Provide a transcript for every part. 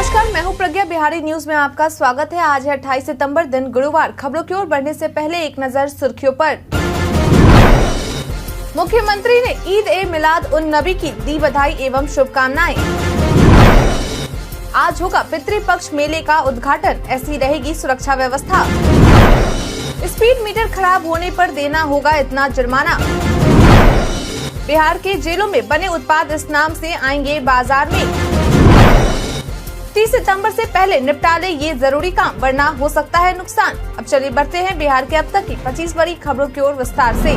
नमस्कार, मैं हूं प्रज्ञा। बिहारी न्यूज में आपका स्वागत है। आज है 28 सितंबर, दिन गुरुवार। खबरों की ओर बढ़ने से पहले एक नजर सुर्खियों पर। मुख्यमंत्री ने ईद ए मिलाद उन नबी की दी बधाई एवं शुभकामनाएं। आज होगा पितृपक्ष मेले का उद्घाटन, ऐसी रहेगी सुरक्षा व्यवस्था। स्पीड मीटर खराब होने पर देना होगा इतना जुर्माना। बिहार के जेलों में बने उत्पाद इस नाम से आएंगे बाजार में। 30 सितंबर से पहले निपटा ले ये जरूरी काम, वरना हो सकता है नुकसान। अब चलिए बढ़ते हैं बिहार के अब तक की 25 बड़ी खबरों की ओर विस्तार से।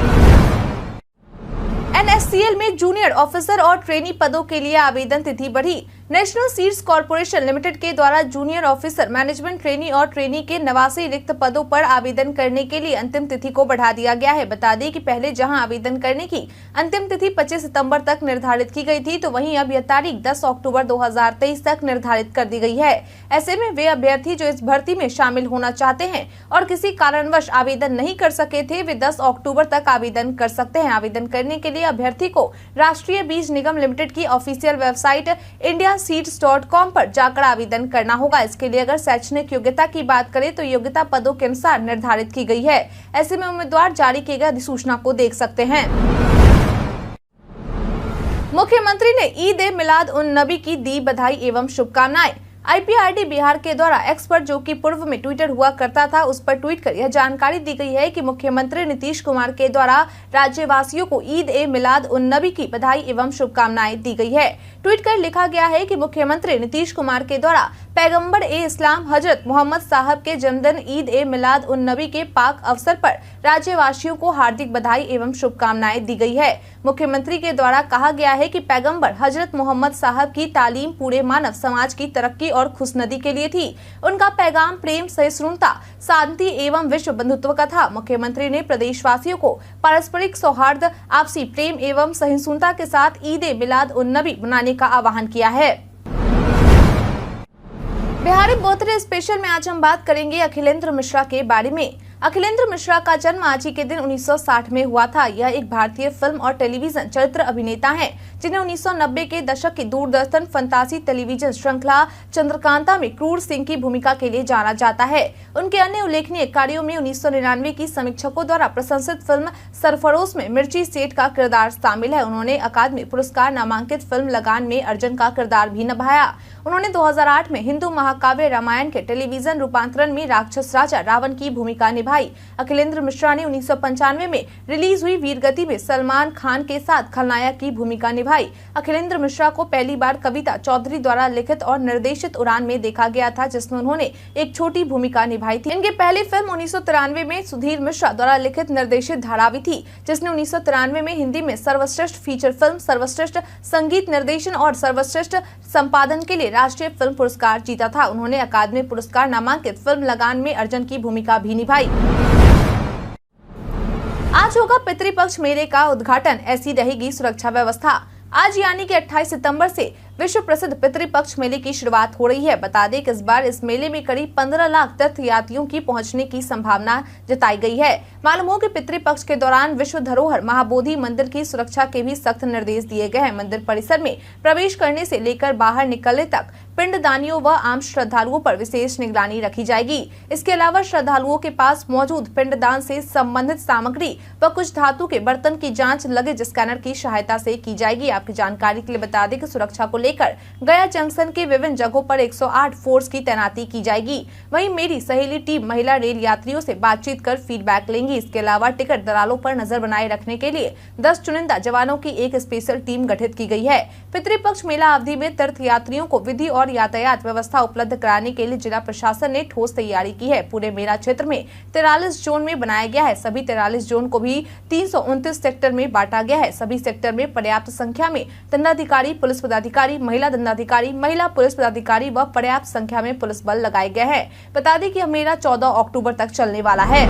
NSCL में जूनियर ऑफिसर और ट्रेनी पदों के लिए आवेदन तिथि बढ़ी। नेशनल सीड्स कॉर्पोरेशन लिमिटेड के द्वारा जूनियर ऑफिसर, मैनेजमेंट ट्रेनी और ट्रेनी के 89 रिक्त पदों पर आवेदन करने के लिए अंतिम तिथि को बढ़ा दिया गया है। बता दें कि पहले जहां आवेदन करने की अंतिम तिथि 25 सितंबर तक निर्धारित की गई थी, तो वहीं अब यह तारीख 10 अक्टूबर 2023 तक निर्धारित कर दी गई है। ऐसे में वे अभ्यर्थी जो इस भर्ती में शामिल होना चाहते हैं और किसी कारणवश आवेदन नहीं कर सके थे, वे 10 अक्टूबर तक आवेदन कर सकते हैं। आवेदन करने के लिए अभ्यर्थी को राष्ट्रीय बीज निगम लिमिटेड की ऑफिशियल वेबसाइट indiaseeds.com पर जाकर आवेदन करना होगा। इसके लिए अगर शैक्षणिक योग्यता की बात करें तो योग्यता पदों के अनुसार निर्धारित की गई है। ऐसे में उम्मीदवार जारी किए गए अधिसूचना को देख सकते हैं। मुख्यमंत्री ने ईद ए मिलाद उन नबी की दी बधाई एवं शुभकामनाएं। IPRD बिहार के द्वारा एक्स पर, जो कि पूर्व में ट्विटर हुआ करता था, उस पर ट्वीट कर यह जानकारी दी गई है कि मुख्यमंत्री नीतीश कुमार के द्वारा राज्यवासियों को ईद ए मिलाद उन नबी की बधाई एवं शुभकामनाएं दी गई है। ट्वीट कर लिखा गया है कि मुख्यमंत्री नीतीश कुमार के द्वारा पैगंबर ए इस्लाम हजरत मोहम्मद साहब के जन्मदिन ईद ए मिलाद उन नबी के पाक अवसर पर राज्यवासियों को हार्दिक बधाई एवं शुभकामनाएं दी गई है। मुख्यमंत्री के द्वारा कहा गया है कि पैगंबर हजरत मोहम्मद साहब की तालीम पूरे मानव समाज की तरक्की और खुशनदी के लिए थी। उनका पैगाम प्रेम, सहिष्णुता, शांति एवं विश्व बंधुत्व का था। मुख्यमंत्री ने प्रदेशवासियों को पारस्परिक सौहार्द, आपसी प्रेम एवं सहिष्णुता के साथ ईद ए मिलाद उन नबी मनाने का आह्वान किया है। बिहारी बर्थडे स्पेशल में आज हम बात करेंगे अखिलेंद्र मिश्रा के बारे में। अखिलेंद्र मिश्रा का जन्म आज ही के दिन 1960 में हुआ था। यह एक भारतीय फिल्म और टेलीविजन चरित्र अभिनेता हैं, जिन्हें 1990 के दशक की दूरदर्शन फंतासी टेलीविजन श्रृंखला चंद्रकांता में क्रूर सिंह की भूमिका के लिए जाना जाता है। उनके अन्य उल्लेखनीय कार्यों में 1999 की समीक्षकों द्वारा प्रशंसित फिल्म सरफरोश में मिर्ची सेठ का किरदार शामिल है। उन्होंने अकादमी पुरस्कार नामांकित फिल्म लगान में अर्जुन का किरदार भी निभाया। उन्होंने 2008 में हिंदू महाकाव्य रामायण के टेलीविजन रूपांतरण में राक्षस राजा रावण की भूमिका निभाई। अखिलेंद्र मिश्रा ने 1995 में रिलीज हुई वीरगति में सलमान खान के साथ खलनायक की भूमिका निभाई। अखिलेंद्र मिश्रा को पहली बार कविता चौधरी द्वारा लिखित और निर्देशित उड़ान में देखा गया था, जिसमें उन्होंने एक छोटी भूमिका निभाई थी। इनकी पहली फिल्म 1993 में सुधीर मिश्रा द्वारा लिखित निर्देशित धारावी थी, जिसने 1993 में हिंदी में सर्वश्रेष्ठ फीचर फिल्म, सर्वश्रेष्ठ संगीत निर्देशन और सर्वश्रेष्ठ संपादन के लिए राष्ट्रीय फिल्म पुरस्कार जीता था। उन्होंने अकादमी पुरस्कार नामांकित फिल्म लगान में अर्जुन की भूमिका भी निभाई। आज होगा पितृपक्ष मेले का उद्घाटन, ऐसी रहेगी सुरक्षा व्यवस्था। आज यानी कि 28 सितंबर से विश्व प्रसिद्ध पितृपक्ष मेले की शुरुआत हो रही है। बता दें कि इस बार इस मेले में करीब 15 लाख तीर्थयात्रियों की पहुंचने की संभावना जताई गई है। मालूम हो कि पितृपक्ष के दौरान विश्व धरोहर महाबोधि मंदिर की सुरक्षा के भी सख्त निर्देश दिए गए हैं। मंदिर परिसर में प्रवेश करने से लेकर बाहर निकलने तक पिंडदानियों व आम श्रद्धालुओं पर विशेष निगरानी रखी जाएगी। इसके अलावा श्रद्धालुओं के पास मौजूद पिंडदान से संबंधित सामग्री व कुछ धातु के बर्तन की जांच लगेज स्कैनर की सहायता से की जाएगी। आपकी जानकारी के लिए बता दें कि सुरक्षा को लेकर गया जंक्शन के विभिन्न जगहों पर 108 फोर्स की तैनाती की जाएगी। वहीं मेरी सहेली टीम महिला रेल यात्रियों से बातचीत कर फीडबैक लेंगी। इसके अलावा टिकट दलालों पर नजर बनाए रखने के लिए 10 चुनिंदा जवानों की एक स्पेशल टीम गठित की गई है। पितृपक्ष मेला अवधि में तीर्थयात्रियों को विधि और यातायात व्यवस्था उपलब्ध कराने के लिए जिला प्रशासन ने ठोस तैयारी की है। पूरे मेला क्षेत्र में 43 जोन में बनाया गया है। सभी 43 जोन को भी 329 सेक्टर में बांटा गया है। सभी सेक्टर में पर्याप्त संख्या में दंडाधिकारी, पुलिस पदाधिकारी, महिला दंडाधिकारी, महिला पुलिस पदाधिकारी व पर्याप्त संख्या में पुलिस बल लगाए गए हैं। बता दें कि यह मेला 14 अक्टूबर तक चलने वाला है।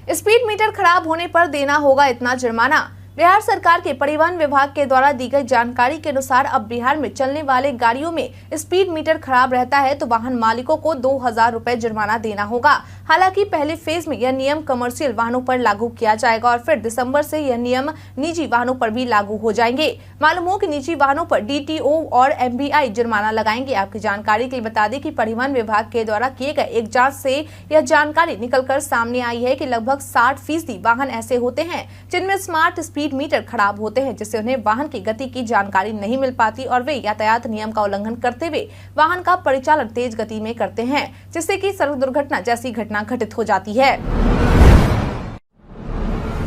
स्पीड मीटर खराब होने पर देना होगा इतना जुर्माना। बिहार सरकार के परिवहन विभाग के द्वारा दी गई जानकारी के अनुसार अब बिहार में चलने वाले गाड़ियों में स्पीड मीटर खराब रहता है तो वाहन मालिकों को 2000 रुपए जुर्माना देना होगा। हालांकि पहले फेज में यह नियम कमर्शियल वाहनों पर लागू किया जाएगा और फिर दिसंबर से यह नियम निजी वाहनों पर भी लागू हो जाएंगे। मालूम हो कि निजी वाहनों पर DTO और MBI जुर्माना लगाएंगे। आपकी जानकारी के लिए बता दें कि परिवहन विभाग के द्वारा किए गए एक जाँच से यह जानकारी निकलकर सामने आई है कि लगभग 60% वाहन ऐसे होते हैं जिनमें स्मार्ट स्पीड मीटर खराब होते हैं, जिससे उन्हें वाहन की गति की जानकारी नहीं मिल पाती और वे यातायात नियम का उल्लंघन करते हुए वाहन का परिचालन तेज गति में करते हैं, जिससे कि सड़क दुर्घटना जैसी घटना घटित हो जाती है।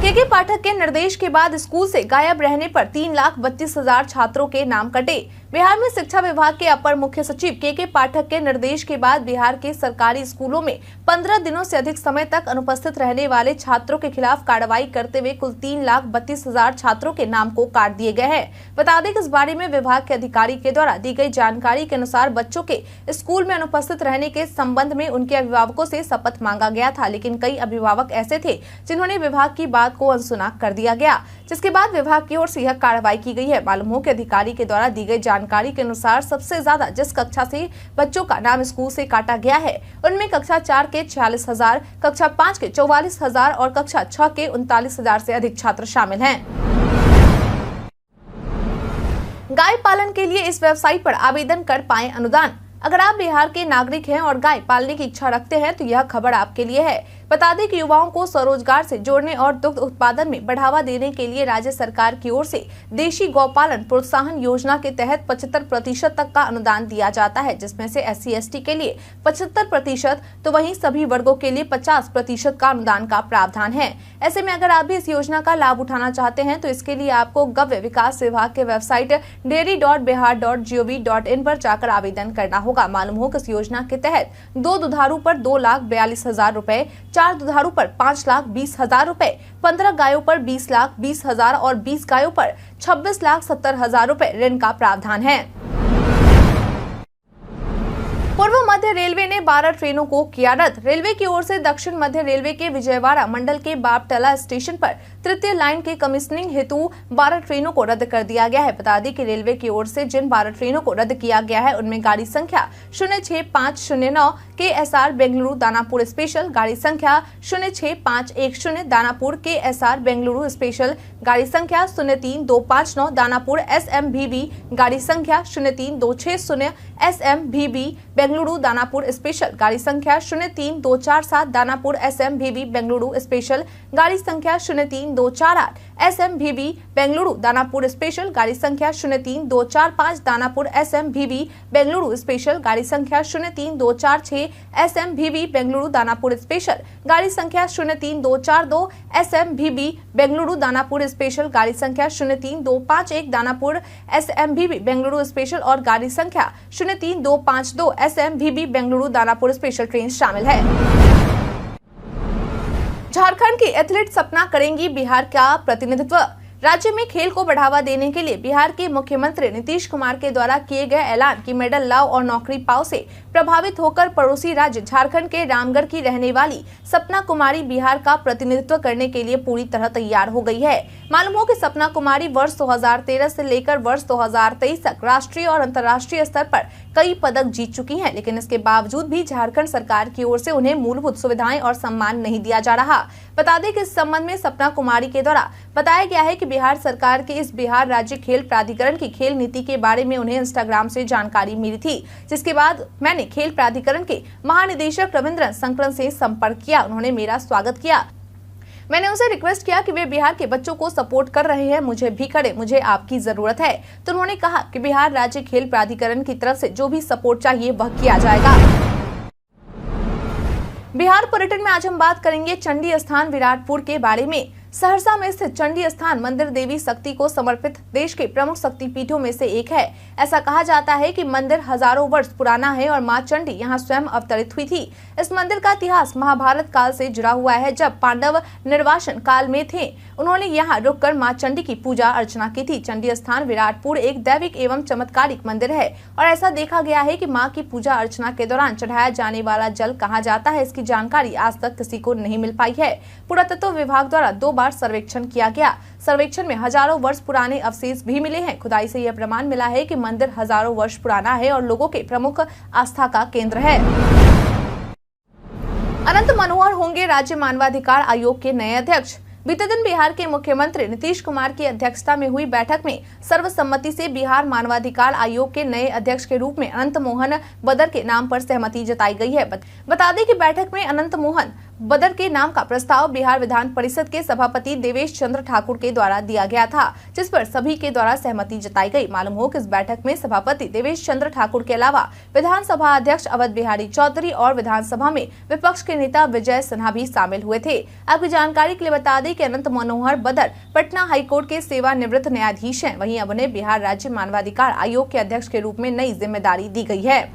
के पाठक के निर्देश के बाद स्कूल से गायब रहने पर 3,32,000 छात्रों के नाम कटे। बिहार में शिक्षा विभाग के अपर मुख्य सचिव के पाठक के निर्देश के बाद बिहार के सरकारी स्कूलों में 15 दिनों से अधिक समय तक अनुपस्थित रहने वाले छात्रों के खिलाफ कार्रवाई करते हुए कुल 3,32,000 छात्रों के नाम को काट दिए गए हैं। बता दें कि इस बारे में विभाग के अधिकारी के द्वारा दी गई जानकारी के अनुसार बच्चों के स्कूल में अनुपस्थित रहने के संबंध में उनके अभिभावकों से शपथ मांगा गया था, लेकिन कई अभिभावक ऐसे थे जिन्होंने विभाग की बात को अनसुना कर दिया गया, जिसके बाद विभाग की ओर से यह कार्रवाई की गई है। मालूम हो कि अधिकारी के द्वारा दी गई जानकारी के अनुसार सबसे ज्यादा जिस कक्षा से बच्चों का नाम स्कूल से काटा गया है उनमें कक्षा 4 के 46,000, कक्षा 5 के 44,000 और कक्षा 6 के 39,000 से अधिक छात्र शामिल हैं। गाय पालन के लिए इस वेबसाइट पर आवेदन कर पाएं अनुदान। अगर आप बिहार के नागरिक हैं और गाय पालने की इच्छा रखते हैं तो यह खबर आपके लिए है। बता दें कि युवाओं को स्वरोजगार से जोड़ने और दुग्ध उत्पादन में बढ़ावा देने के लिए राज्य सरकार की ओर से देशी गौपालन प्रोत्साहन योजना के तहत 75% तक का अनुदान दिया जाता है, जिसमें से SC/ST के लिए 75% तो वहीं सभी वर्गों के लिए 50% का अनुदान का प्रावधान है। ऐसे में अगर आप भी इस योजना का लाभ उठाना चाहते हैं तो इसके लिए आपको गव्य विकास विभाग के वेबसाइट dairy.bihar.gov.in पर जाकर आवेदन करना होगा। मालूम हो कि इस योजना के तहत 2 दुधारू पर 2,42,000 रुपए, 4 दुधारू पर 5,20,000 रुपए, 15 गायों पर 20,20,000 और 20 गायों पर 26,70,000 रुपए ऋण का प्रावधान है। पूर्व मध्य रेलवे ने 12 ट्रेनों को किया रद्द। रेलवे की ओर से दक्षिण मध्य रेलवे के विजयवाड़ा मंडल के बापटला स्टेशन पर तृतीय लाइन के कमीशनिंग हेतु 12 ट्रेनों को रद्द कर दिया गया है। बता दें कि रेलवे की ओर से जिन 12 ट्रेनों को रद्द किया गया है उनमें गाड़ी संख्या 06509 KSR बेंगलुरु दानापुर स्पेशल, गाड़ी संख्या 06510 दानापुर KSR बेंगलुरु स्पेशल, गाड़ी संख्या 03259 दानापुर SMVB, गाड़ी संख्या 03260 SMVB बेंगलुरु दानापुर स्पेशल, गाड़ी संख्या 03247 दानापुर SMVB बेंगलुरु स्पेशल, गाड़ी संख्या 03248 SMVB बेंगलुरु दानापुर स्पेशल, गाड़ी संख्या 03245 दानापुर SMVB बेंगलुरु स्पेशल, गाड़ी संख्या 03246 SMVB बेंगलुरु दानापुर स्पेशल, गाड़ी संख्या 03242 SMVB बेंगलुरु दानापुर स्पेशल, गाड़ी संख्या 03251 दानापुर SMVB बेंगलुरु स्पेशल और गाड़ी संख्या 03252 SMVB Bengaluru Danapur special train शामिल है। झारखंड की एथलीट सपना करेंगी बिहार का प्रतिनिधित्व। राज्य में खेल को बढ़ावा देने के लिए बिहार के मुख्यमंत्री नीतीश कुमार के द्वारा किए गए ऐलान की मेडल लाओ और नौकरी पाओ से प्रभावित होकर पड़ोसी राज्य झारखंड के रामगढ़ की रहने वाली सपना कुमारी बिहार का प्रतिनिधित्व करने के लिए पूरी तरह तैयार हो गई है। मालूम हो कि सपना कुमारी वर्ष 2013 से लेकर वर्ष 2023 तक राष्ट्रीय और अंतर्राष्ट्रीय स्तर पर कई पदक जीत चुकी हैं, लेकिन इसके बावजूद भी झारखंड सरकार की ओर से उन्हें मूलभूत सुविधाएं और सम्मान नहीं दिया जा रहा। बता दें कि इस संबंध में सपना कुमारी के द्वारा बताया गया है कि बिहार सरकार के इस बिहार राज्य खेल प्राधिकरण की खेल नीति के बारे में उन्हें इंस्टाग्राम से जानकारी मिली थी, जिसके बाद मैंने खेल प्राधिकरण के महानिदेशक रविंद्र संकरन से संपर्क किया। उन्होंने मेरा स्वागत किया। मैंने उनसे रिक्वेस्ट किया कि वे बिहार के बच्चों को सपोर्ट कर रहे हैं, मुझे भी करें, मुझे आपकी जरूरत है। तो उन्होंने कहा कि बिहार राज्य खेल प्राधिकरण की तरफ से जो भी सपोर्ट चाहिए वह किया जाएगा। बिहार पर्यटन में आज हम बात करेंगे चंडी स्थान विराटपुर के बारे में। सहरसा में स्थित चंडी स्थान मंदिर देवी शक्ति को समर्पित देश के प्रमुख शक्तिपीठों में से एक है। ऐसा कहा जाता है कि मंदिर हजारों वर्ष पुराना है और मां चंडी यहां स्वयं अवतरित हुई थी। इस मंदिर का इतिहास महाभारत काल से जुड़ा हुआ है। जब पांडव निर्वासन काल में थे, उन्होंने यहां रुककर मां चंडी की पूजा अर्चना की थी। चंडी स्थान विराटपुर एक दैविक एवं चमत्कारिक मंदिर है और ऐसा देखा गया है कि मां की पूजा अर्चना के दौरान चढ़ाया जाने वाला जल कहाँ जाता है, इसकी जानकारी आज तक किसी को नहीं मिल पाई है। पुरातत्व विभाग द्वारा 2 बार सर्वेक्षण किया गया। सर्वेक्षण में हजारों वर्ष पुराने अवशेष भी मिले हैं। खुदाई से यह प्रमाण मिला है कि मंदिर हजारों वर्ष पुराना है और लोगों के प्रमुख आस्था का केंद्र है। अनंत मनोहर होंगे राज्य मानवाधिकार आयोग के नए अध्यक्ष। बीते दिन बिहार के मुख्यमंत्री नीतीश कुमार की अध्यक्षता में हुई बैठक में सर्वसम्मति से बिहार मानवाधिकार आयोग के नए अध्यक्ष के रूप में अनंत मोहन बदर के नाम पर सहमति जताई गई है। बता दें कि बैठक में अनंत मोहन बदर के नाम का प्रस्ताव बिहार विधान परिषद के सभापति देवेश चंद्र ठाकुर के द्वारा दिया गया था, जिस पर सभी के द्वारा सहमति जताई गई। मालूम हो कि इस बैठक में सभापति देवेश चंद्र ठाकुर के अलावा विधानसभा अध्यक्ष अवध बिहारी चौधरी और विधानसभा में विपक्ष के नेता विजय सिन्हा भी शामिल हुए थे। आपकी जानकारी के लिए बता दें कि अनंत मनोहर बदर पटना हाईकोर्ट के सेवानिवृत्त न्यायाधीश हैं। वहीं अब उन्हें बिहार राज्य मानवाधिकार आयोग के अध्यक्ष के रूप में नई जिम्मेदारी दी गई है।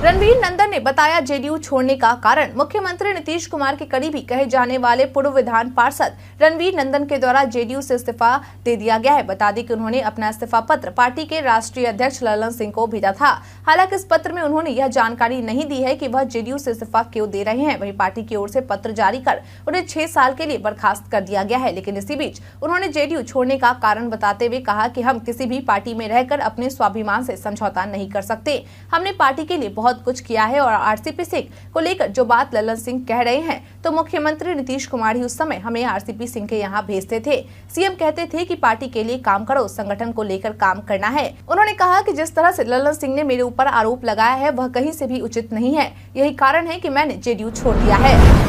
रणवीर नंदन ने बताया जेडीयू छोड़ने का कारण। मुख्यमंत्री नीतीश कुमार के करीबी कहे जाने वाले पूर्व विधान पार्षद रणवीर नंदन के द्वारा जेडीयू से इस्तीफा दे दिया गया है। बता दें कि उन्होंने अपना इस्तीफा पत्र पार्टी के राष्ट्रीय अध्यक्ष ललन सिंह को भेजा था। हालांकि इस पत्र में उन्होंने यह जानकारी नहीं दी है कि वह जेडीयू से इस्तीफा क्यों दे रहे हैं। वहीं पार्टी की ओर से पत्र जारी कर उन्हें 6 साल के लिए बर्खास्त कर दिया गया है। लेकिन इसी बीच उन्होंने जेडीयू छोड़ने का कारण बताते हुए कहा कि हम किसी भी पार्टी में रहकर अपने स्वाभिमान से समझौता नहीं कर सकते। हमने पार्टी के लिए बहुत कुछ किया है और आरसीपी सिंह को लेकर जो बात ललन सिंह कह रहे हैं तो मुख्यमंत्री नीतीश कुमार ही उस समय हमें आरसीपी सिंह के यहाँ भेजते थे। सीएम कहते थे कि पार्टी के लिए काम करो, संगठन को लेकर काम करना है। उन्होंने कहा कि जिस तरह से ललन सिंह ने मेरे ऊपर आरोप लगाया है वह कहीं से भी उचित नहीं है। यही कारण है कि मैंने जेडीयू छोड़ दिया है।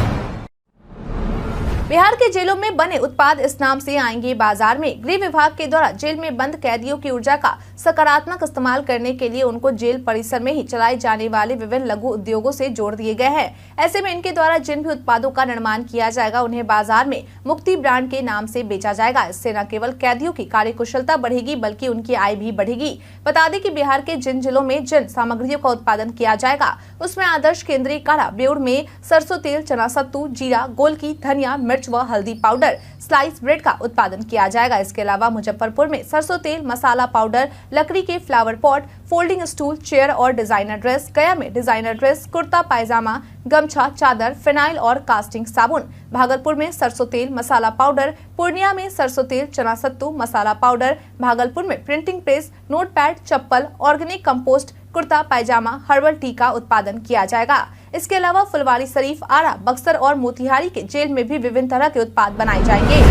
बिहार के जेलों में बने उत्पाद इस नाम से आएंगे बाजार में। गृह विभाग के द्वारा जेल में बंद कैदियों की ऊर्जा का सकारात्मक इस्तेमाल करने के लिए उनको जेल परिसर में ही चलाए जाने वाले विभिन्न लघु उद्योगों से जोड़ दिए गए हैं। ऐसे में इनके द्वारा जिन भी उत्पादों का निर्माण किया जाएगा उन्हें बाजार में मुक्ति ब्रांड के नाम से बेचा जाएगा। इससे न केवल कैदियों की कार्यकुशलता बढ़ेगी बल्कि उनकी आय भी बढ़ेगी। बता दें कि बिहार के जिन जिलों में जिन सामग्रियों का उत्पादन किया जाएगा उसमें आदर्श केंद्रीय काढ़ा बेउर में सरसों तेल, चना सत्तू, जीरा, गोलकी, धनिया, मिर्च व हल्दी पाउडर, स्लाइस ब्रेड का उत्पादन किया जाएगा। इसके अलावा मुजफ्फरपुर में सरसों तेल, मसाला पाउडर, लकड़ी के flower pot, folding stool, chair और डिजाइनर ड्रेस, गया में डिजाइनर ड्रेस, कुर्ता पायजामा, गमछा, चादर, फिनाइल और कास्टिंग साबुन, भागलपुर में सरसों तेल, मसाला पाउडर, पूर्णिया में सरसों तेल, चना सत्तू, मसाला पाउडर, भागलपुर में प्रिंटिंग प्रेस, नोटपैड, चप्पल, ऑर्गेनिक कंपोस्ट, कुर्ता पायजामा, हर्बल टी का उत्पादन किया जाएगा। इसके अलावा फुलवारी शरीफ, आरा, बक्सर और मोतिहारी के जेल में भी विभिन्न तरह के उत्पाद बनाए जाएंगे।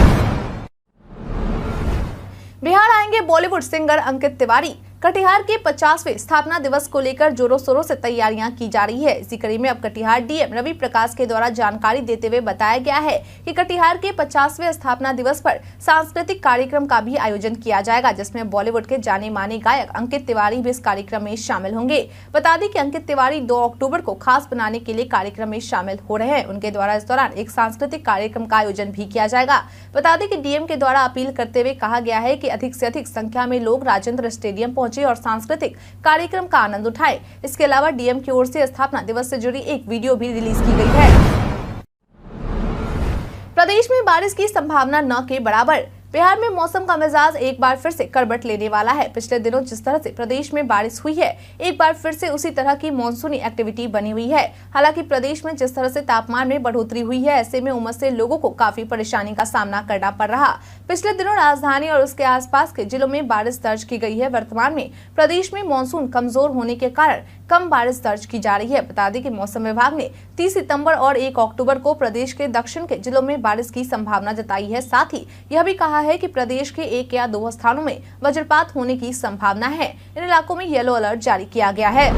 बिहार आएंगे बॉलीवुड सिंगर अंकित तिवारी। कटिहार के 50वें स्थापना दिवस को लेकर जोरों शोरों से तैयारियां की जा रही है। इसी कड़ी में अब कटिहार डीएम रवि प्रकाश के द्वारा जानकारी देते हुए बताया गया है कि कटिहार के 50वें स्थापना दिवस पर सांस्कृतिक कार्यक्रम का भी आयोजन किया जाएगा, जिसमें बॉलीवुड के जाने माने गायक अंकित तिवारी भी इस कार्यक्रम में शामिल होंगे। बता दें कि अंकित तिवारी 2 अक्टूबर को खास बनाने के लिए कार्यक्रम में शामिल हो रहे हैं। उनके द्वारा इस दौरान एक सांस्कृतिक कार्यक्रम का आयोजन भी किया जाएगा। बता दें कि डीएम के द्वारा अपील करते हुए कहा गया है कि अधिक से अधिक संख्या में लोग राजेंद्र स्टेडियम और सांस्कृतिक कार्यक्रम का आनंद उठाए। इसके अलावा डीएम की ओर से स्थापना दिवस से जुड़ी एक वीडियो भी रिलीज की गई है। प्रदेश में बारिश की संभावना न के बराबर। बिहार में मौसम का मिजाज एक बार फिर से करवट लेने वाला है। पिछले दिनों जिस तरह से प्रदेश में बारिश हुई है, एक बार फिर से उसी तरह की मानसूनी एक्टिविटी बनी हुई है। हालांकि प्रदेश में जिस तरह से तापमान में बढ़ोतरी हुई है, ऐसे में उमस से लोगों को काफी परेशानी का सामना करना पड़ रहा। पिछले दिनों राजधानी और उसके आसपास के जिलों में बारिश दर्ज की गई है। वर्तमान में प्रदेश में मानसून कमजोर होने के कारण कम बारिश दर्ज की जा रही है। बता दें कि मौसम विभाग ने 30 सितंबर और 1 अक्टूबर को प्रदेश के दक्षिण के जिलों में बारिश की संभावना जताई है। साथ ही यह भी कहा है कि प्रदेश के 1 या 2 स्थानों में वज्रपात होने की संभावना है। इन इलाकों में येलो अलर्ट जारी किया गया है।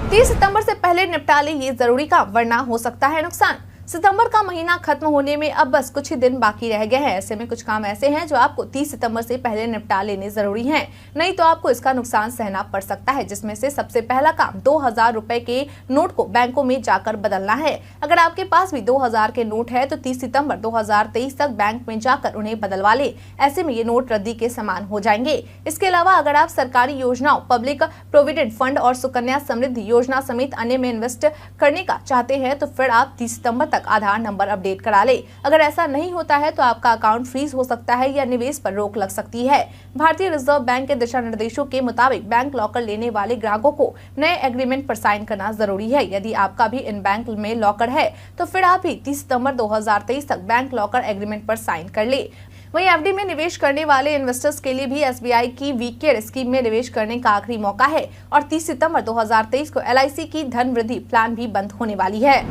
30 सितंबर से पहले निपटा ले ये जरूरी काम, वरना हो सकता है नुकसान। सितंबर का महीना खत्म होने में अब बस कुछ ही दिन बाकी रह गए हैं। ऐसे में कुछ काम ऐसे हैं जो आपको 30 सितंबर से पहले निपटा लेने जरूरी हैं, नहीं तो आपको इसका नुकसान सहना पड़ सकता है। जिसमें से सबसे पहला काम 2000 रुपए के नोट को बैंकों में जाकर बदलना है। अगर आपके पास भी 2000 के नोट है तो 30 सितंबर 2023 तक बैंक में जाकर उन्हें बदलवा ले। ऐसे में ये नोट रद्दी के समान हो जाएंगे। इसके अलावा अगर आप सरकारी योजनाओं, पब्लिक प्रोविडेंट फंड और सुकन्या समृद्धि योजना समेत अन्य में इन्वेस्ट करने का चाहते हैं तो फिर आप 30 सितंबर तक आधार नंबर अपडेट करा ले। अगर ऐसा नहीं होता है तो आपका अकाउंट फ्रीज हो सकता है या निवेश पर रोक लग सकती है। भारतीय रिजर्व बैंक के दिशा निर्देशों के मुताबिक बैंक लॉकर लेने वाले ग्राहकों को नए एग्रीमेंट पर साइन करना जरूरी है। यदि आपका भी इन बैंक में लॉकर है तो फिर आप भी 30 सितंबर 2023 तक बैंक लॉकर एग्रीमेंट पर साइन कर ले। वहीं एफडी में निवेश करने वाले इन्वेस्टर्स के लिए भी एसबीआई की वीकेयर स्कीम में निवेश करने का आखिरी मौका है और 30 सितंबर 2023 को एलआईसी की धन वृद्धि प्लान भी बंद होने वाली है।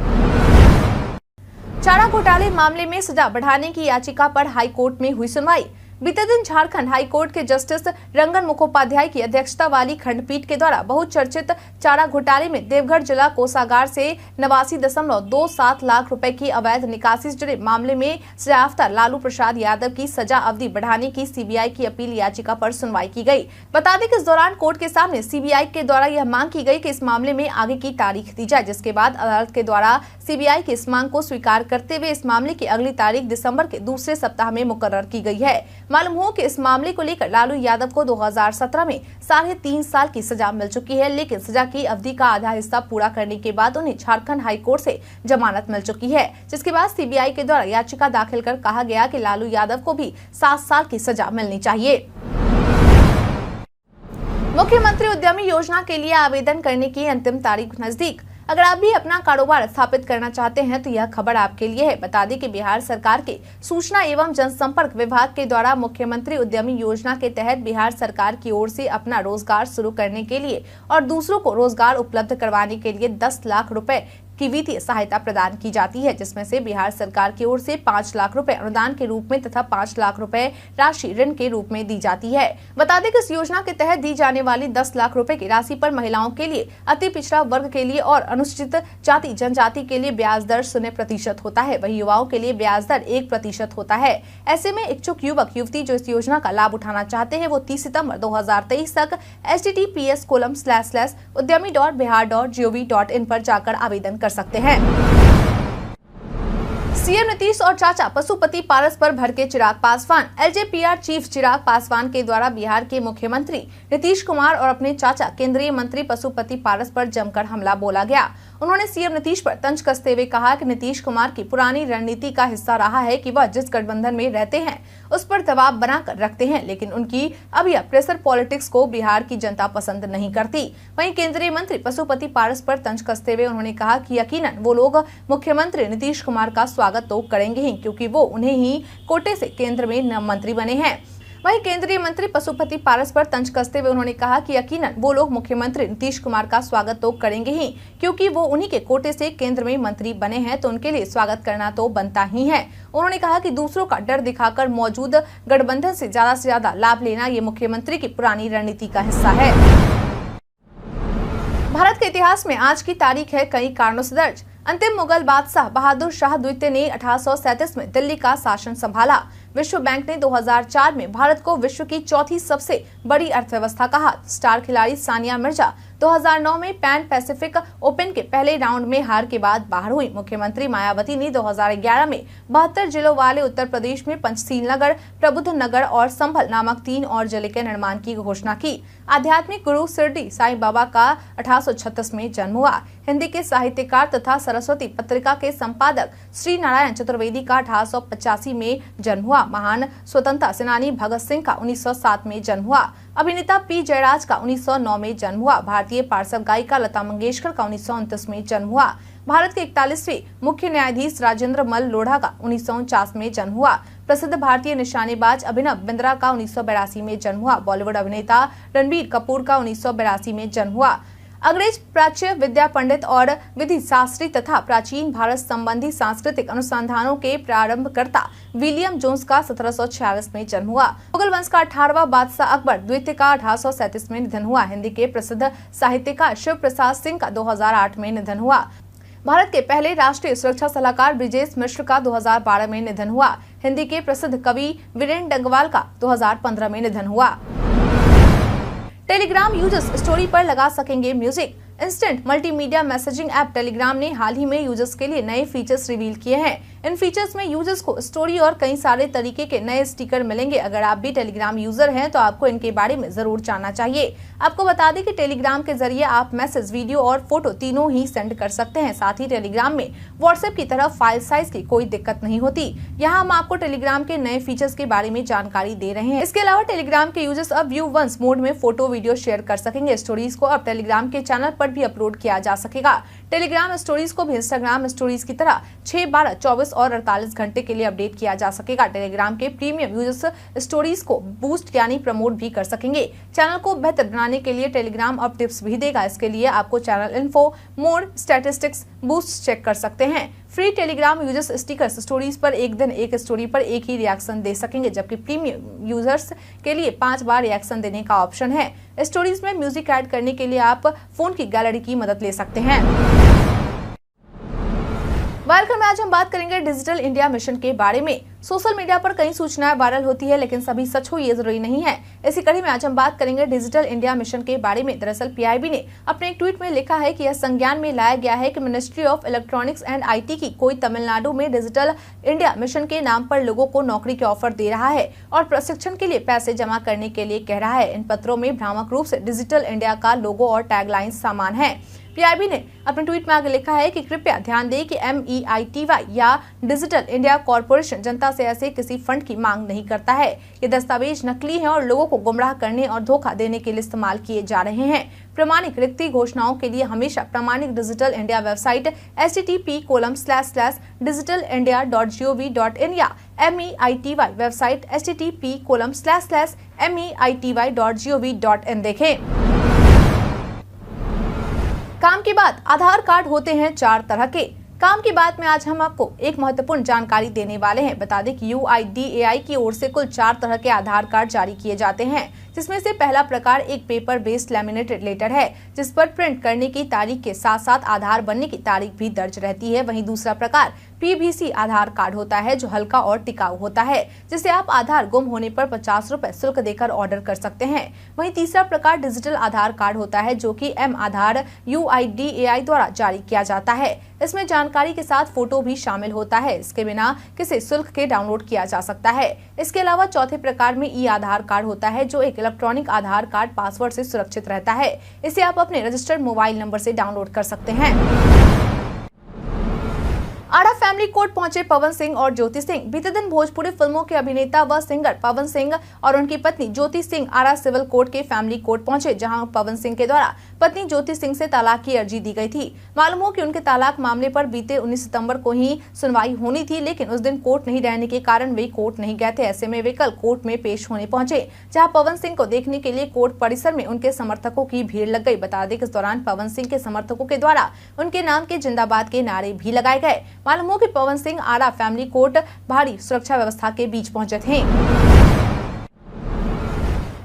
चारा घोटाले मामले में सजा बढ़ाने की याचिका पर हाई कोर्ट में हुई सुनवाई। बीते दिन झारखंड हाई कोर्ट के जस्टिस रंगन मुखोपाध्याय की अध्यक्षता वाली खंडपीठ के द्वारा बहुचर्चित चारा घोटाले में देवघर जिला कोषागार से 89.27 लाख रुपए की अवैध निकासी से जुड़े मामले में सजायाफ्ता लालू प्रसाद यादव की सजा अवधि बढ़ाने की सीबीआई की अपील याचिका पर सुनवाई की गई। बता दें कि इस दौरान कोर्ट के सामने सीबीआई के द्वारा यह मांग की गई कि इस मामले में आगे की तारीख दी जाए, जिसके बाद अदालत के द्वारा सीबीआई की इस मांग को स्वीकार करते हुए इस मामले की अगली तारीख दिसंबर के दूसरे सप्ताह में मुकर्रर की गई है। मालूम हो कि इस मामले को लेकर लालू यादव को 2017 में 3.5 साल की सजा मिल चुकी है, लेकिन सजा की अवधि का आधा हिस्सा पूरा करने के बाद उन्हें झारखंड हाई कोर्ट से जमानत मिल चुकी है, जिसके बाद सीबीआई के द्वारा याचिका दाखिल कर कहा गया कि लालू यादव को भी 7 साल की सजा मिलनी चाहिए। मुख्यमंत्री उद्यमी योजना के लिए आवेदन करने की अंतिम तारीख नजदीक। अगर आप भी अपना कारोबार स्थापित करना चाहते हैं तो यह खबर आपके लिए है। बता दें कि बिहार सरकार के सूचना एवं जनसंपर्क विभाग के द्वारा मुख्यमंत्री उद्यमी योजना के तहत बिहार सरकार की ओर से अपना रोजगार शुरू करने के लिए और दूसरों को रोजगार उपलब्ध करवाने के लिए 10 लाख रुपए की वित्तीय सहायता प्रदान की जाती है, जिसमें से बिहार सरकार की ओर से 5 लाख रुपए अनुदान के रूप में तथा 5 लाख रुपए राशि ऋण के रूप में दी जाती है। बता दें कि इस योजना के तहत दी जाने वाली 10 लाख रुपए की राशि पर महिलाओं के लिए, अति पिछड़ा वर्ग के लिए और अनुसूचित जाति जनजाति के लिए ब्याज दर 0% होता है। वही युवाओं के लिए ब्याज दर 1% होता है। ऐसे में इच्छुक युवक युवती जो इस योजना का लाभ उठाना चाहते हैं वो 30 सितम्बर 2023 तक https://udyami.bihar.gov.in पर जाकर आवेदन कर सकते हैं। सीएम नीतीश और चाचा पशुपति पारस पर भड़के चिराग पासवान। एलजेपीआर चीफ चिराग पासवान के द्वारा बिहार के मुख्यमंत्री नीतीश कुमार और अपने चाचा केंद्रीय मंत्री पशुपति पारस पर जमकर हमला बोला गया। उन्होंने सीएम नीतीश पर तंज कसते हुए कहा कि नीतीश कुमार की पुरानी रणनीति का हिस्सा रहा है कि वह जिस गठबंधन में रहते हैं उस पर दबाव बनाकर रखते हैं, लेकिन उनकी अब यह प्रेशर पॉलिटिक्स को बिहार की जनता पसंद नहीं करती। वहीं केंद्रीय मंत्री पशुपति पारस पर तंज कसते हुए उन्होंने कहा कि यकीनन वो लोग मुख्यमंत्री नीतीश कुमार का स्वागत तो करेंगे ही, क्योंकि वो उन्हें ही कोटे से केंद्र में मंत्री बने हैं। वहीं केंद्रीय मंत्री पशुपति पारस पर तंज कसते हुए उन्होंने कहा कि यकीनन वो लोग मुख्यमंत्री नीतीश कुमार का स्वागत तो करेंगे ही, क्योंकि वो उन्हीं के कोटे से केंद्र में मंत्री बने हैं, तो उनके लिए स्वागत करना तो बनता ही है। उन्होंने कहा कि दूसरों का डर दिखाकर मौजूद गठबंधन से ज्यादा लाभ लेना ये मुख्यमंत्री की पुरानी रणनीति का हिस्सा है। भारत के इतिहास में आज की तारीख है कई कारणों से दर्ज। अंतिम मुगल बादशाह बहादुर शाह द्वितीय ने 1837 में दिल्ली का शासन संभाला। विश्व बैंक ने 2004 में भारत को विश्व की चौथी सबसे बड़ी अर्थव्यवस्था कहा। स्टार खिलाड़ी सानिया मिर्जा 2009 में पैन पैसिफिक ओपन के पहले राउंड में हार के बाद बाहर हुई। मुख्यमंत्री मायावती ने 2011 में 72 जिलों वाले उत्तर प्रदेश में पंचशील नगर, प्रबुद्ध नगर और संभल नामक 3 और जिले के निर्माण की घोषणा की। आध्यात्मिक गुरु शिरडी साईं बाबा का 1836 में जन्म हुआ। हिंदी के साहित्यकार तथा सरस्वती पत्रिका के संपादक श्री नारायण चतुर्वेदी का 1885 में जन्म हुआ। महान स्वतंत्रता सेनानी भगत सिंह का 1907 में जन्म हुआ। अभिनेता पी जयराज का 1909 में जन्म हुआ। भारतीय पार्श्व गायिका लता मंगेशकर का 1929 में जन्म हुआ। भारत के 41वें मुख्य न्यायाधीश राजेंद्र मल लोढ़ा का 1949 में जन्म हुआ। प्रसिद्ध भारतीय निशानेबाज अभिनव बिंद्रा का 1982 में जन्म हुआ। बॉलीवुड अभिनेता रणबीर कपूर का 1982 में जन्म हुआ। अंग्रेज प्राच्य विद्या पंडित और विधि शास्त्री तथा प्राचीन भारत संबंधी सांस्कृतिक अनुसंधानों के प्रारंभकर्ता विलियम जोन्स का 1746 में जन्म हुआ। मुगल वंश का 18वां बादशाह अकबर द्वितीय का 1837 में निधन हुआ। हिंदी के प्रसिद्ध साहित्यकार शिव प्रसाद सिंह का 2008 में निधन हुआ। भारत के पहले राष्ट्रीय सुरक्षा सलाहकार ब्रिजेश मिश्र का 2012 में निधन हुआ। हिंदी के प्रसिद्ध कवि वीरेंद्र डंगवाल का 2015 में निधन हुआ। टेलीग्राम यूजर्स स्टोरी पर लगा सकेंगे music. Instant multimedia messaging app Telegram ने हाल ही में यूजर्स के लिए नए फीचर्स रिवील किए हैं। इन फीचर्स में यूजर्स को स्टोरी और कई सारे तरीके के नए स्टिकर मिलेंगे। अगर आप भी टेलीग्राम यूजर हैं तो आपको इनके बारे में जरूर जानना चाहिए। आपको बता दें कि टेलीग्राम के जरिए आप मैसेज, वीडियो और फोटो तीनों ही सेंड कर सकते हैं। साथ ही टेलीग्राम में व्हाट्सएप की तरह फाइल साइज की कोई दिक्कत नहीं होती। यहाँ हम आपको टेलीग्राम के नए फीचर्स के बारे में जानकारी दे रहे हैं। इसके अलावा टेलीग्राम के यूजर्स अब व्यू वंस मोड में फोटो, वीडियो शेयर कर सकेंगे। स्टोरीज को अब टेलीग्राम के चैनल पर भी अपलोड किया जा सकेगा। टेलीग्राम स्टोरीज को भी इंस्टाग्राम स्टोरीज की तरह 6, 12, 24 और 48 घंटे के लिए अपडेट किया जा सकेगा। टेलीग्राम के प्रीमियम यूजर्स स्टोरीज को बूस्ट यानी प्रमोट भी कर सकेंगे। चैनल को बेहतर बनाने के लिए टेलीग्राम अब टिप्स भी देगा। इसके लिए आपको channel info, mode, statistics, boost check कर सकते हैं। Free Telegram users stickers stories पर एक दिन एक स्टोरी पर एक ही रिएक्शन दे सकेंगे, जबकि प्रीमियम यूजर्स के लिए 5 बार रिएक्शन देने का ऑप्शन है। स्टोरीज में म्यूजिक ऐड करने के लिए आप फोन की गैलरी की मदद ले सकते हैं। वायरल में आज हम बात करेंगे डिजिटल इंडिया मिशन के बारे में। सोशल मीडिया पर कई सूचनाएं वायरल होती है, लेकिन सभी सच हो ये जरूरी नहीं है। इसी कड़ी में आज हम बात करेंगे डिजिटल इंडिया मिशन के बारे में। दरअसल पीआईबी ने अपने एक ट्वीट में लिखा है कि यह संज्ञान में लाया गया है कि ministry of electronics and IT की कोई तमिलनाडु में डिजिटल इंडिया मिशन के नाम पर लोगों को नौकरी के ऑफर दे रहा है और प्रशिक्षण के लिए पैसे जमा करने के लिए कह रहा है। इन पत्रों में भ्रामक रूप से डिजिटल इंडिया का लोगो और टैगलाइन समान है। पीआईबी ने अपने ट्वीट में आगे लिखा है कि कृपया ध्यान दें कि MEITY या डिजिटल इंडिया कॉरपोरेशन जनता से ऐसे किसी फंड की मांग नहीं करता है। ये दस्तावेज नकली हैं और लोगों को गुमराह करने और धोखा देने के लिए इस्तेमाल किए जा रहे हैं। प्रमाणिक रिक्ति घोषणाओं के लिए हमेशा प्रमाणिक डिजिटल इंडिया वेबसाइट http://digitalindia.gov.in या MEITY वेबसाइट http://MEITY.gov.in देखें। काम की बात, आधार कार्ड होते हैं 4 तरह के। काम की बात में आज हम आपको एक महत्वपूर्ण जानकारी देने वाले हैं। बता दें कि UIDAI की ओर से कुल 4 तरह के आधार कार्ड जारी किए जाते हैं, जिसमें से पहला प्रकार एक पेपर बेस्ड लैमिनेटेड लेटर है, जिस पर प्रिंट करने की तारीख के साथ साथ आधार बनने की तारीख भी दर्ज रहती है। वहीं दूसरा प्रकार PVC आधार कार्ड होता है, जो हल्का और टिकाऊ होता है, जिसे आप आधार गुम होने पर 50 रुपए शुल्क देकर ऑर्डर कर सकते हैं। वहीं तीसरा प्रकार डिजिटल आधार कार्ड होता है, जो कि M आधार UIDAI द्वारा जारी किया जाता है। इसमें जानकारी के साथ फोटो भी शामिल होता है। इसके बिना किसी शुल्क के डाउनलोड किया जा सकता है। इसके अलावा चौथे प्रकार में ई आधार कार्ड होता है, जो एक इलेक्ट्रॉनिक आधार कार्ड पासवर्ड से सुरक्षित रहता है। इसे आप अपने रजिस्टर्ड मोबाइल नंबर से डाउनलोड कर सकते हैं। आड़ा फैमिली कोर्ट पहुंचे पवन सिंह और ज्योति सिंह। बीते दिन भोजपुरी फिल्मों के अभिनेता व सिंगर पवन सिंह और उनकी पत्नी ज्योति सिंह आड़ा सिविल कोर्ट के फैमिली कोर्ट पहुंचे, जहां पवन सिंह के द्वारा पत्नी ज्योति सिंह से तलाक की अर्जी दी गई थी। मालूम हो कि उनके तलाक मामले पर बीते 19 सितंबर को ही सुनवाई होनी थी, लेकिन उस दिन कोर्ट नहीं रहने के कारण वे कोर्ट नहीं गए थे। ऐसे में वे कल कोर्ट में पेश होने पहुंचे, जहाँ पवन सिंह को देखने के लिए कोर्ट परिसर में उनके समर्थकों की भीड़ लग गई। बता दें कि इस दौरान पवन सिंह के समर्थकों के द्वारा उनके नाम के जिंदाबाद के नारे भी लगाए गए। मालूम हो कि पवन सिंह आड़ा फैमिली कोर्ट भारी सुरक्षा व्यवस्था के बीच पहुंचे थे।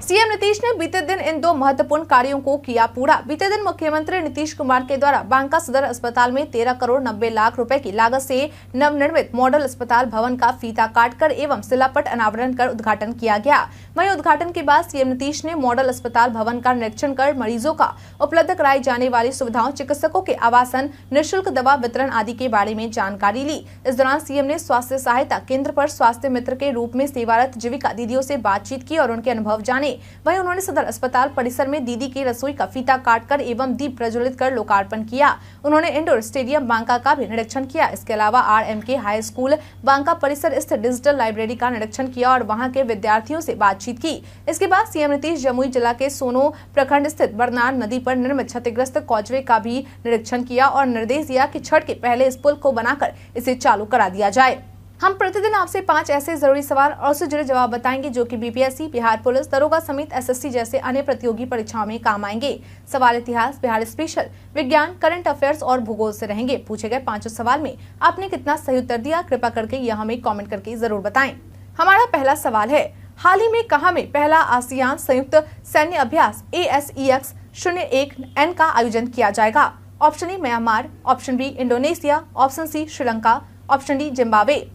सीएम नीतीश ने बीते दिन इन 2 महत्वपूर्ण कार्यों को किया पूरा। बीते दिन मुख्यमंत्री नीतीश कुमार के द्वारा बांका सदर अस्पताल में 13 करोड़ 90 लाख रुपए की लागत से नवनिर्मित मॉडल अस्पताल भवन का फीता काटकर एवं शिलापट अनावरण कर उद्घाटन किया गया। वहीं उद्घाटन के बाद सीएम नीतीश ने मॉडल अस्पताल भवन का निरीक्षण कर मरीजों का उपलब्ध कराई जाने वाली सुविधाओं, चिकित्सकों के आवासन, निःशुल्क दवा वितरण आदि के बारे में जानकारी ली। इस दौरान सीएम ने स्वास्थ्य सहायता केंद्र पर स्वास्थ्य मित्र के रूप में सेवारत जीविका दीदियों से बातचीत की और उनके अनुभव जाने। वहीं उन्होंने सदर अस्पताल परिसर में दीदी की रसोई का फीता काटकर एवं दीप प्रज्वलित कर लोकार्पण किया। उन्होंने इंडोर स्टेडियम बांका का भी निरीक्षण किया। इसके अलावा RMK हाई स्कूल बांका परिसर स्थित डिजिटल लाइब्रेरी का निरीक्षण किया और वहां के विद्यार्थियों से बातचीत की। इसके बाद सीएम नीतीश जमुई जिला के सोनो प्रखंड स्थित बरनार नदी पर निर्मित क्षतिग्रस्त कॉजवे का भी निरीक्षण किया और निर्देश दिया कि छठ के पहले इस पुल को बनाकर इसे चालू करा दिया जाए। हम प्रतिदिन आपसे 5 ऐसे जरूरी सवाल और उससे जुड़े जवाब बताएंगे, जो कि BPSC, बिहार पुलिस दरोगा समेत SSC जैसे अन्य प्रतियोगी परीक्षाओं में काम आएंगे। सवाल इतिहास, बिहार स्पेशल, विज्ञान, करंट अफेयर्स और भूगोल से रहेंगे। पूछे गए 5 सवाल में आपने कितना सही उत्तर दिया, कृपा करके यह हमें कॉमेंट करके जरूर बताएं। हमारा पहला सवाल है, हाल ही में कहां में पहला आसियान संयुक्त सैन्य अभ्यास ASEX-01N का आयोजन किया जाएगा? Option A Myanmar, option B Indonesia, option C Sri Lanka, option D Zimbabwe.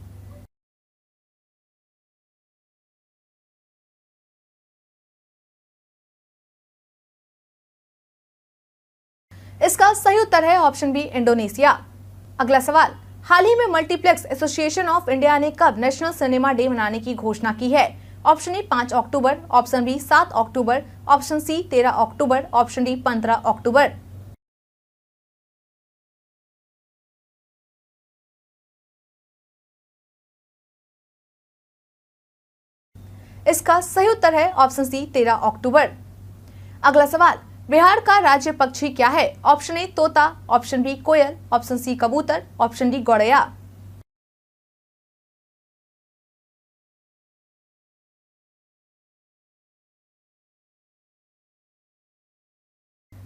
इसका सही उत्तर है ऑप्शन बी इंडोनेशिया। अगला सवाल, हाल ही में मल्टीप्लेक्स एसोसिएशन ऑफ इंडिया ने कब नेशनल सिनेमा डे मनाने की घोषणा की है? ऑप्शन ए 5 अक्टूबर, ऑप्शन बी 7 अक्टूबर, ऑप्शन सी 13 अक्टूबर, ऑप्शन डी 15 अक्टूबर। इसका सही उत्तर है ऑप्शन सी 13 अक्टूबर। अगला सवाल, बिहार का राज्य पक्षी क्या है? ऑप्शन ए तोता, ऑप्शन बी कोयल, ऑप्शन सी कबूतर, ऑप्शन डी गौरैया।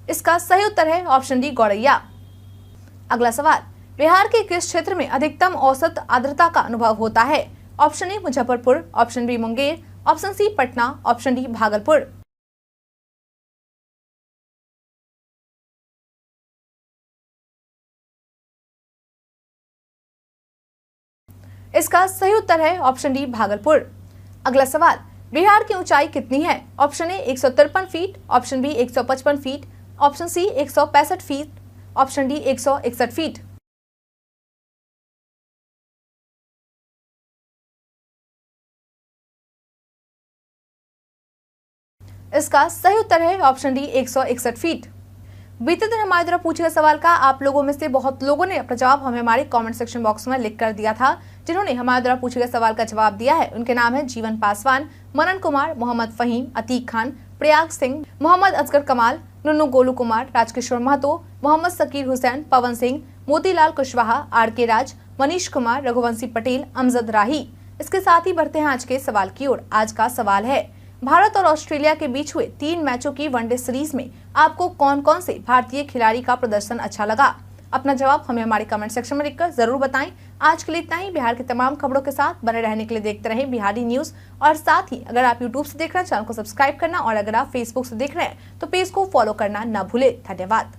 इसका सही उत्तर है ऑप्शन डी गौरैया। अगला सवाल, बिहार के किस क्षेत्र में अधिकतम औसत आर्द्रता का अनुभव होता है? Option A Muzaffarpur, option B Munger, option C Patna, option D Bhagalpur. इसका सही उत्तर है ऑप्शन डी भागलपुर। अगला सवाल, बिहार की ऊंचाई कितनी है? Option A 153 feet, option B 155 feet, option C 165 feet, option D 161 feet. इसका सही उत्तर है ऑप्शन डी 161 फीट। बीते दिन हमारे द्वारा पूछे गए सवाल का आप लोगों में से बहुत लोगों ने अपना जवाब हमें हमारे कमेंट सेक्शन बॉक्स में लिख कर दिया था। जिन्होंने हमारे द्वारा पूछे गए सवाल का जवाब दिया है उनके नाम है जीवन पासवान, मनन कुमार, मोहम्मद फहीम, अतीक खान, प्रयाग सिंह, मोहम्मद असगर कमाल, नुन्नू गोलू कुमार, राजकिशोर महतो, मोहम्मद सकीर हुसैन, पवन सिंह, मोतीलाल कुशवाहा, आर के राज, मनीष कुमार, रघुवंशी पटेल, अमजद राही। इसके साथ ही बढ़ते हैं आज के सवाल की ओर। आज का सवाल है, भारत और ऑस्ट्रेलिया के बीच हुए 3 मैचों की वनडे सीरीज में आपको कौन कौन से भारतीय खिलाड़ी का प्रदर्शन अच्छा लगा? अपना जवाब हमें हमारे कमेंट सेक्शन में लिखकर जरूर बताएं। आज के लिए इतना ही। बिहार की तमाम खबरों के साथ बने रहने के लिए देखते रहें बिहारी न्यूज। और साथ ही अगर आप यूट्यूब से देख रहे हैं चैनल को सब्सक्राइब करना, और अगर आप फेसबुक से देख रहे हैं तो पेज को फॉलो करना न भूले। धन्यवाद।